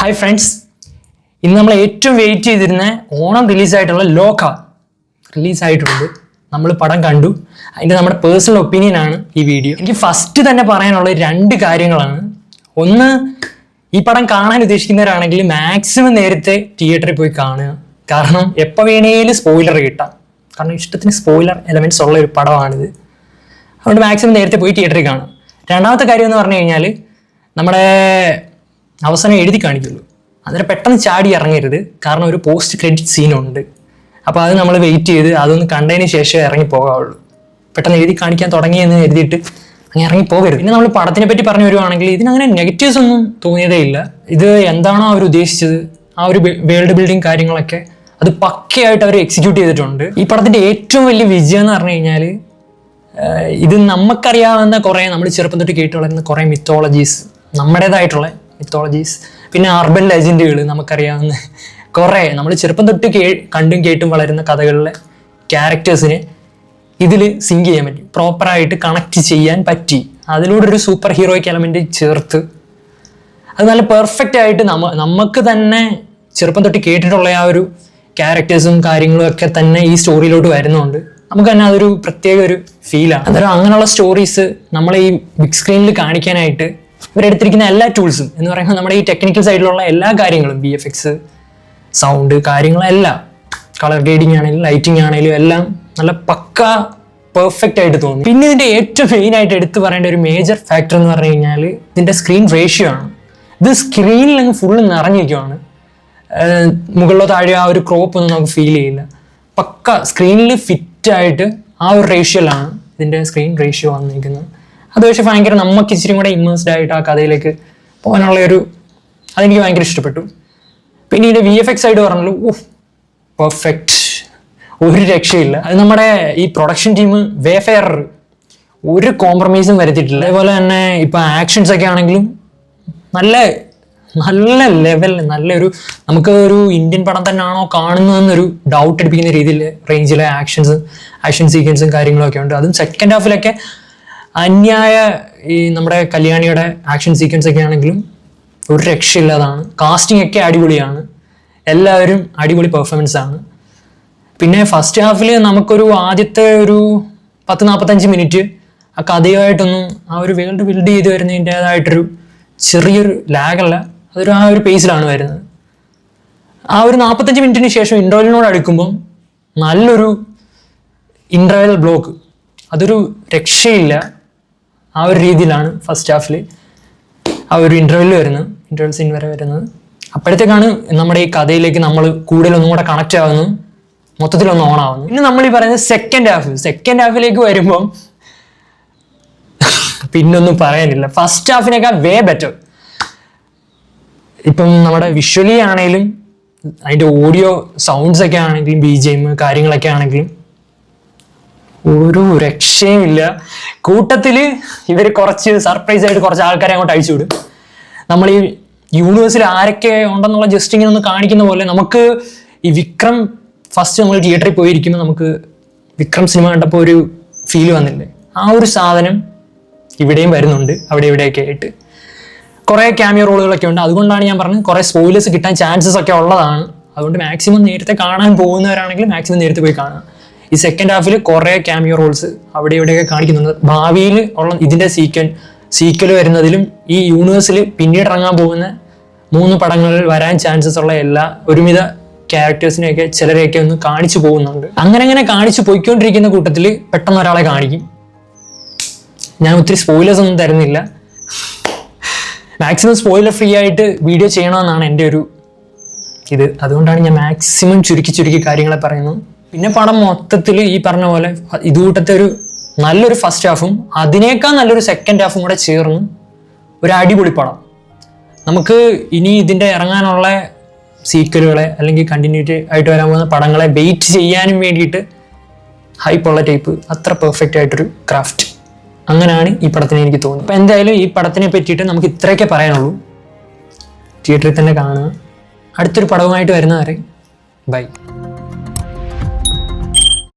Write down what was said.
Hi friends, ഇന്ന് നമ്മൾ ഏറ്റവും വെയിറ്റ് ചെയ്തിരുന്ന ഓണം റിലീസായിട്ടുള്ള ലോക റിലീസായിട്ടുണ്ട്. നമ്മൾ പടം കണ്ടു. അതിൻ്റെ നമ്മുടെ പേഴ്സണൽ ഒപ്പീനിയൻ ആണ് ഈ വീഡിയോ. എനിക്ക് ഫസ്റ്റ് തന്നെ പറയാനുള്ള രണ്ട് കാര്യങ്ങളാണ്. ഒന്ന്, ഈ പടം കാണാൻ ഉദ്ദേശിക്കുന്നവരാണെങ്കിൽ മാക്സിമം നേരത്തെ തിയേറ്ററിൽ പോയി കാണുക. കാരണം എപ്പോൾ വേണേലും സ്പോയിലർ കിട്ടാം. കാരണം ഇഷ്ടത്തിന് സ്പോയിലർ എലമെന്റ്സ് ഉള്ള ഒരു പടമാണിത്. അതുകൊണ്ട് മാക്സിമം നേരത്തെ പോയി തിയേറ്ററിൽ കാണാം. രണ്ടാമത്തെ കാര്യം എന്ന് പറഞ്ഞു കഴിഞ്ഞാൽ, നമ്മുടെ അവസാനം എഴുതി കാണിക്കുള്ളൂ. അന്നേരം പെട്ടെന്ന് ചാടി ഇറങ്ങരുത്. കാരണം ഒരു പോസ്റ്റ് ക്രെഡിറ്റ് സീനുണ്ട്. അപ്പോൾ അത് നമ്മൾ വെയിറ്റ് ചെയ്ത് അതൊന്ന് കണ്ടതിന് ശേഷം ഇറങ്ങി പോകാവുള്ളൂ. പെട്ടെന്ന് എഴുതി കാണിക്കാൻ തുടങ്ങിയെന്ന് എഴുതിയിട്ട് അങ്ങനെ ഇറങ്ങി പോകരുത്. പിന്നെ നമ്മൾ പടത്തിനെ പറ്റി പറഞ്ഞു വരുവാണെങ്കിൽ ഇതിനങ്ങനെ നെഗറ്റീവ്സ് ഒന്നും തോന്നിയതേ ഇല്ല. ഇത് എന്താണോ അവർ ഉദ്ദേശിച്ചത്, ആ ഒരു വേൾഡ് ബിൽഡിങ് കാര്യങ്ങളൊക്കെ അത് പക്കയായിട്ട് അവർ എക്സിക്യൂട്ട് ചെയ്തിട്ടുണ്ട്. ഈ പടത്തിൻ്റെ ഏറ്റവും വലിയ വിജയം എന്ന് പറഞ്ഞു കഴിഞ്ഞാൽ, ഇത് നമുക്കറിയാവുന്ന കുറേ, നമ്മൾ ചെറുപ്പം തൊട്ട് കേട്ട് വളരുന്ന കുറേ മിത്തോളജീസ്, നമ്മുടേതായിട്ടുള്ള മിത്തോളജീസ്, പിന്നെ അർബൻ ലെജൻഡുകൾ, നമുക്കറിയാവുന്ന കുറേ നമ്മൾ ചെറുപ്പം തൊട്ട് കണ്ടും കേട്ടും വളരുന്ന കഥകളിലെ ക്യാരക്ടേഴ്സിനെ ഇതിൽ സിങ്ക് ചെയ്യാൻ പറ്റി, പ്രോപ്പറായിട്ട് കണക്ട് ചെയ്യാൻ പറ്റി. അതിലൂടെ ഒരു സൂപ്പർ ഹീറോയ്ക്ക് എലമെന്റ് ചേർത്ത് അത് നല്ല പെർഫെക്റ്റ് ആയിട്ട് നമുക്ക് തന്നെ ചെറുപ്പം തൊട്ട് കേട്ടിട്ടുള്ള ആ ഒരു ക്യാരക്ടേഴ്സും കാര്യങ്ങളും ഒക്കെ തന്നെ ഈ സ്റ്റോറിയിലോട്ട് വരുന്നുണ്ട്. നമുക്ക് തന്നെ അതൊരു പ്രത്യേക ഒരു ഫീലാണ്. അന്നേരം അങ്ങനെയുള്ള സ്റ്റോറീസ് നമ്മളെ ഈ ബിഗ് സ്ക്രീനിൽ കാണിക്കാനായിട്ട് ഇവരെടുത്തിരിക്കുന്ന എല്ലാ ടൂൾസും എന്ന് പറയുമ്പോൾ നമ്മുടെ ഈ ടെക്നിക്കൽ സൈഡിലുള്ള എല്ലാ കാര്യങ്ങളും, VFX, സൗണ്ട് കാര്യങ്ങളെല്ലാം, കളർ ഗ്രേഡിങ് ആണെങ്കിലും ലൈറ്റിംഗ് ആണെങ്കിലും എല്ലാം നല്ല പക്ക പെർഫെക്റ്റ് ആയിട്ട് തോന്നി. പിന്നെ ഇതിൻ്റെ ഏറ്റവും മെയിൻ ആയിട്ട് എടുത്തു പറയേണ്ട ഒരു മേജർ ഫാക്ടർ എന്ന് പറഞ്ഞു കഴിഞ്ഞാൽ ഇതിൻ്റെ സ്ക്രീൻ റേഷ്യോ ആണ്. ഇത് സ്ക്രീനിൽ അങ്ങ് ഫുള്ള് നിറഞ്ഞിരിക്കുവാണ്. മുകളിലോ താഴെയോ ആ ഒരു ക്രോപ്പ് ഒന്നും നമുക്ക് ഫീൽ ചെയ്യില്ല. പക്ക സ്ക്രീനിൽ ഫിറ്റായിട്ട് ആ ഒരു റേഷ്യോയിലാണ് ഇതിൻ്റെ സ്ക്രീൻ റേഷ്യോ വന്നിരിക്കുന്നത്. അത് പക്ഷേ ഭയങ്കര നമുക്ക് ഇച്ചിരി കൂടെ ഇമ്മേഴ്സ്ഡ് ആയിട്ട് ആ കഥയിലേക്ക് പോകാനുള്ള അതെനിക്ക് ഭയങ്കര ഇഷ്ടപ്പെട്ടു. പിന്നെ ഇതിൻ്റെ VFX ആയിട്ട് പറഞ്ഞാലും പെർഫെക്റ്റ്, ഒരു രക്ഷയില്ല. അത് നമ്മുടെ ഈ പ്രൊഡക്ഷൻ ടീം വേഫെയറർ ഒരു കോംപ്രമൈസും വരുത്തിയിട്ടില്ല. അതേപോലെ തന്നെ ഇപ്പം ആക്ഷൻസ് ഒക്കെ ആണെങ്കിലും നല്ല നല്ല ലെവൽ, നല്ലൊരു, നമുക്ക് ഒരു ഇന്ത്യൻ പടം തന്നെയാണോ കാണുന്നതെന്നൊരു ഡൗട്ട് അടിപ്പിക്കുന്ന രീതിയിൽ റേഞ്ചിലെ ആക്ഷൻ സീക്വൻസും കാര്യങ്ങളൊക്കെ ഉണ്ട്. അതും സെക്കൻഡ് ഹാഫിലൊക്കെ അന്യായ ഈ നമ്മുടെ കല്യാണിയുടെ ആക്ഷൻ സീക്വൻസ് ഒക്കെ ആണെങ്കിലും ഒരു രക്ഷയില്ലാതാണ്. കാസ്റ്റിംഗ് ഒക്കെ അടിപൊളിയാണ്. എല്ലാവരും അടിപൊളി പെർഫോമൻസ് ആണ്. പിന്നെ ഫസ്റ്റ് ഹാഫിൽ നമുക്കൊരു ആദ്യത്തെ ഒരു 10-45 മിനിറ്റ് ആ കഥയുമായിട്ടൊന്നും ആ ഒരു വേൾഡ് ബിൽഡ് ചെയ്ത് വരുന്നതിൻ്റെതായിട്ടൊരു ചെറിയൊരു ലാഗല്ല, അതൊരു ആ ഒരു പേസിലാണ് വരുന്നത്. ആ ഒരു 45 മിനിറ്റിന് ശേഷം ഇൻ്റർവെല്ലിനോട് അടുക്കുമ്പം നല്ലൊരു ഇൻ്റർവെൽ ബ്ലോക്ക്, അതൊരു രക്ഷയില്ല. ആ ഒരു രീതിയിലാണ് ഫസ്റ്റ് ഹാഫിൽ ആ ഒരു ഇൻ്റർവെൽ സീൻ വരെ വരുന്നത്. അപ്പോഴത്തേക്കാണ് നമ്മുടെ ഈ കഥയിലേക്ക് നമ്മൾ കൂടുതലൊന്നും കൂടെ കണക്റ്റ് ആവുന്നു, മൊത്തത്തിലൊന്ന് ഓണാവുന്നു. പിന്നെ നമ്മൾ ഈ പറയുന്നത് സെക്കൻഡ് ഹാഫിലേക്ക് വരുമ്പം പിന്നൊന്നും പറയാനില്ല. ഫസ്റ്റ് ഹാഫിനേക്കാൾ വേ ബെറ്റർ. ഇപ്പം നമ്മുടെ വിഷ്വലി ആണെങ്കിലും അതിൻ്റെ ഓഡിയോ സൗണ്ട്സ് ഒക്കെ ആണെങ്കിലും BGM കാര്യങ്ങളൊക്കെ ആണെങ്കിലും ഒരു രക്ഷയുമില്ല. കൂട്ടത്തിൽ ഇവർ കുറച്ച് സർപ്രൈസ് ആയിട്ട് കുറച്ച് ആൾക്കാരെ അങ്ങോട്ട് അഴിച്ചു വിടും. നമ്മൾ ഈ യൂണിവേഴ്സിൽ ആരൊക്കെ ഉണ്ടെന്നുള്ള ജസ്റ്റ് ഇങ്ങനെ ഒന്ന് കാണിക്കുന്ന പോലെ, നമുക്ക് ഈ വിക്രം ഫസ്റ്റ് നമ്മൾ തിയേറ്ററിൽ പോയിരിക്കുമ്പോൾ നമുക്ക് വിക്രം സിനിമ കണ്ടപ്പോൾ ഒരു ഫീല് വന്നില്ലേ, ആ ഒരു സാധനം ഇവിടെയും വരുന്നുണ്ട്. അവിടെ ഇവിടെയൊക്കെ ആയിട്ട് കുറേ ക്യാമിയോ റോളുകളൊക്കെ ഉണ്ട്. അതുകൊണ്ടാണ് ഞാൻ പറഞ്ഞത് കുറേ സ്പോയിലേഴ്സ് കിട്ടാൻ ചാൻസസ് ഒക്കെ ഉള്ളതാണ്. അതുകൊണ്ട് മാക്സിമം നേരത്തെ കാണാൻ പോകുന്നവരാണെങ്കിൽ മാക്സിമം നേരത്തെ പോയി കാണുക. ഈ സെക്കൻഡ് ഹാഫിൽ കുറേ ക്യാമിയോ റോൾസ് അവിടെ ഇവിടെയൊക്കെ കാണിക്കുന്നുണ്ട്. ഭാവിയിൽ ഉള്ള ഇതിൻ്റെ സീക്വൽ വരുന്നതിലും ഈ യൂണിവേഴ്സിൽ പിന്നീട് ഇറങ്ങാൻ പോകുന്ന 3 പടങ്ങളിൽ വരാൻ ചാൻസസ് ഉള്ള എല്ലാ ഒരുവിധ ക്യാരക്ടേഴ്സിനെയൊക്കെ ചിലരെയൊക്കെ ഒന്ന് കാണിച്ചു പോകുന്നുണ്ട്. അങ്ങനെ കാണിച്ചു പോയിക്കൊണ്ടിരിക്കുന്ന കൂട്ടത്തിൽ പെട്ടെന്ന് ഒരാളെ കാണിക്കും. ഞാൻ ഒത്തിരി സ്പോയിലേഴ്സ് ഒന്നും തരുന്നില്ല. മാക്സിമം സ്പോയിലർ ഫ്രീ ആയിട്ട് വീഡിയോ ചെയ്യണമെന്നാണ് എൻ്റെ ഒരു ഇത്. അതുകൊണ്ടാണ് ഞാൻ മാക്സിമം ചുരുക്കി കാര്യങ്ങളെ പറയുന്നത്. പിന്നെ പടം മൊത്തത്തിൽ ഈ പറഞ്ഞ പോലെ ഇതുകൂട്ടത്തെ ഒരു നല്ലൊരു ഫസ്റ്റ് ഹാഫും അതിനേക്കാൾ നല്ലൊരു സെക്കൻഡ് ഹാഫും കൂടെ ചേർന്ന് ഒരു അടിപൊളി പടം. നമുക്ക് ഇനി ഇതിൻ്റെ ഇറങ്ങാനുള്ള സീക്വലുകളെ അല്ലെങ്കിൽ കണ്ടിന്യൂറ്റി ആയിട്ട് വരാൻ പോകുന്ന പടങ്ങളെ വെയിറ്റ് ചെയ്യാനും വേണ്ടിയിട്ട് ഹൈപ്പുള്ള ടൈപ്പ് അത്ര പെർഫെക്റ്റ് ആയിട്ടൊരു ക്രാഫ്റ്റ്. അങ്ങനെയാണ് ഈ പടത്തിന് എനിക്ക് തോന്നുന്നത്. അപ്പോൾ എന്തായാലും ഈ പടത്തിനെ പറ്റിയിട്ട് നമുക്ക് ഇത്രയൊക്കെ പറയാനുള്ളൂ. തിയേറ്ററിൽ തന്നെ കാണുക. അടുത്തൊരു പടവുമായിട്ട് വരുന്നവരെ ബൈ.